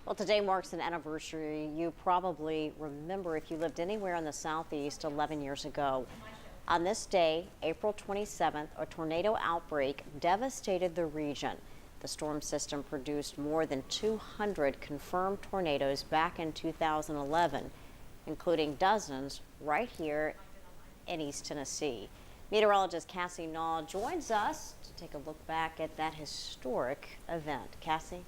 Well, today marks an anniversary you probably remember if you lived anywhere in the Southeast 11 years ago. On this day, April 27th, a tornado outbreak devastated the region. The storm system produced more than 200 confirmed tornadoes back in 2011, including dozens right here in East Tennessee. Meteorologist Cassie Nahl joins us to take a look back at that historic event. Cassie?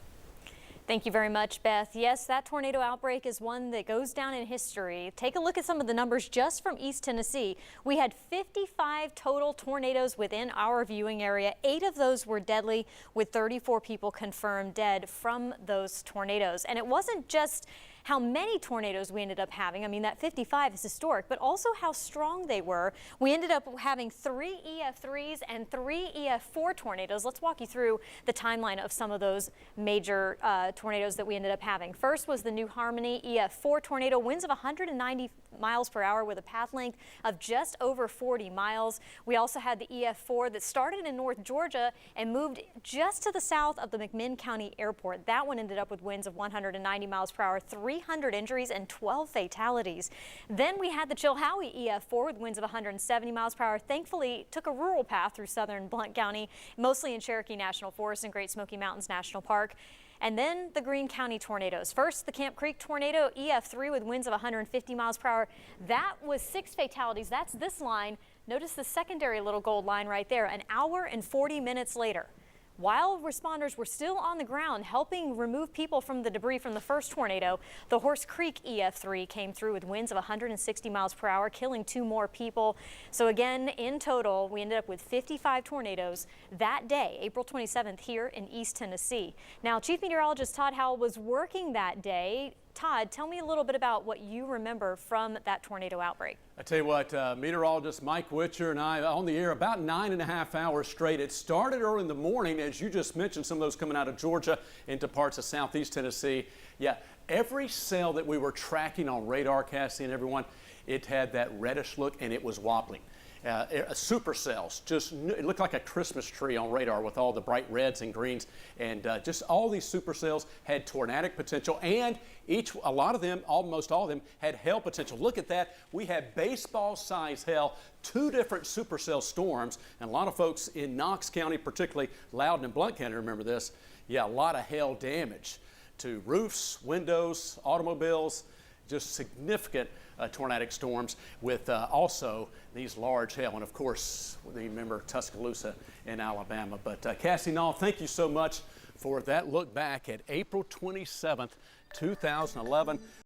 Thank you very much, Beth. Yes, that tornado outbreak is one that goes down in history. Take a look at some of the numbers just from East Tennessee. We had 55 total tornadoes within our viewing area. 8 of those were deadly, with 34 people confirmed dead from those tornadoes. And it wasn't just how many tornadoes we ended up having. I mean, that 55 is historic, but also how strong they were. We ended up having 3 EF3s and 3 EF4 tornadoes. Let's walk you through the timeline of some of those major tornadoes that we ended up having. First was the New Harmony EF4 tornado, winds of 190 miles per hour with a path length of just over 40 miles. We also had the EF4 that started in North Georgia and moved just to the south of the McMinn County Airport. That one ended up with winds of 190 miles per hour, 300 injuries and 12 fatalities. Then we had the Chilhowie EF4 with winds of 170 miles per hour. Thankfully, took a rural path through southern Blount County, mostly in Cherokee National Forest and Great Smoky Mountains National Park. And then the Greene County tornadoes. First, the Camp Creek tornado, EF3 with winds of 150 miles per hour. That was 6 fatalities. That's this line. Notice the secondary little gold line right there, an hour and 40 minutes later. While responders were still on the ground helping remove people from the debris from the first tornado, the Horse Creek EF3 came through with winds of 160 miles per hour, killing 2 more people. So again, in total, we ended up with 55 tornadoes that day, April 27th, here in East Tennessee. Now, Chief Meteorologist Todd Howell was working that day. Todd, tell me a little bit about what you remember from that tornado outbreak. I tell you what, meteorologist Mike Witcher and I on the air about 9.5 hours straight. It started early in the morning, as you just mentioned, some of those coming out of Georgia into parts of southeast Tennessee. Yeah, every cell that we were tracking on radar, Cassie and everyone, it had that reddish look and it was wobbling. Supercells, it looked like a Christmas tree on radar with all the bright reds and greens, and just all these supercells had tornadic potential, and a lot of them, almost all of them, had hail potential. Look at that. We had baseball-size hail, 2 different supercell storms, and a lot of folks in Knox County, particularly Loudoun and Blount County, remember this. Yeah, a lot of hail damage to roofs, windows, automobiles. Just significant tornadic storms with also these large hail. And of course, remember Tuscaloosa in Alabama. But Cassie Nahl, thank you so much for that look back at April 27th, 2011.